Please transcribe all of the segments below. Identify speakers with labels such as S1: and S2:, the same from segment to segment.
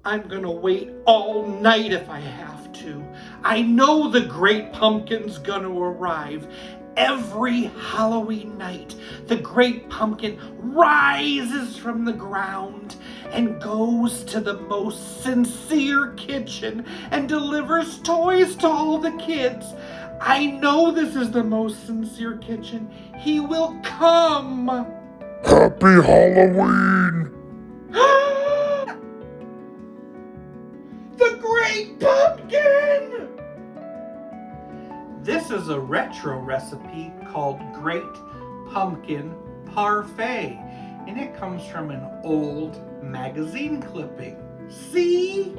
S1: I'm gonna wait all night if I have to. I know the great pumpkin's gonna arrive. Every Halloween night, the great pumpkin rises from the ground and goes to the most sincere kitchen and delivers toys to all the kids. I know this is the most sincere kitchen. He will come.
S2: Happy Halloween!
S1: The Great Pumpkin! This is a retro recipe called Great Pumpkin Parfait, and it comes from an old magazine clipping. See?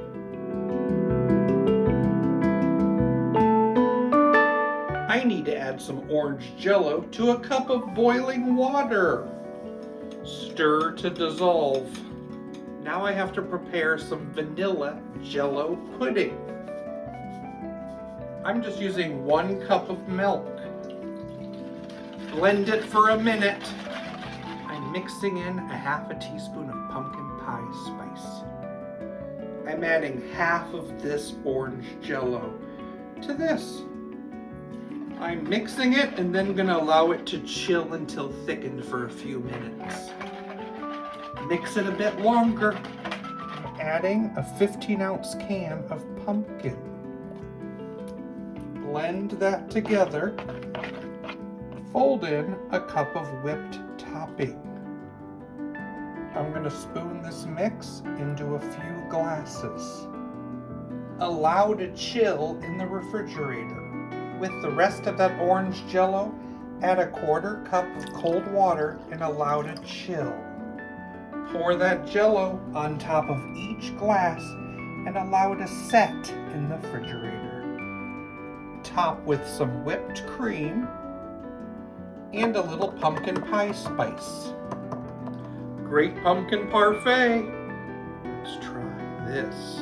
S1: I need to add some orange jello to a cup of boiling water. Stir to dissolve. Now I have to prepare some vanilla jello pudding. I'm just using 1 cup of milk. Blend it for a minute. I'm mixing in a half a teaspoon of pumpkin pie spice. I'm adding half of this orange jello to this. I'm mixing it and then gonna allow it to chill until thickened for a few minutes. Mix it a bit longer. Adding a 15-ounce can of pumpkin. Blend that together. Fold in a cup of whipped topping. I'm going to spoon this mix into a few glasses. Allow to chill in the refrigerator. With the rest of that orange jello, add a 1/4 cup of cold water and allow to chill. Pour that jello on top of each glass and allow it to set in the refrigerator. Top with some whipped cream and a little pumpkin pie spice. Great Pumpkin Parfait. Let's try this.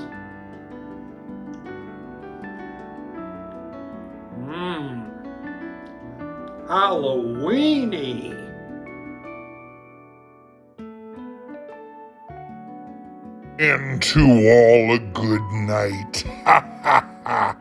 S1: Halloweeny.
S2: And to all a good night. Ha ha ha.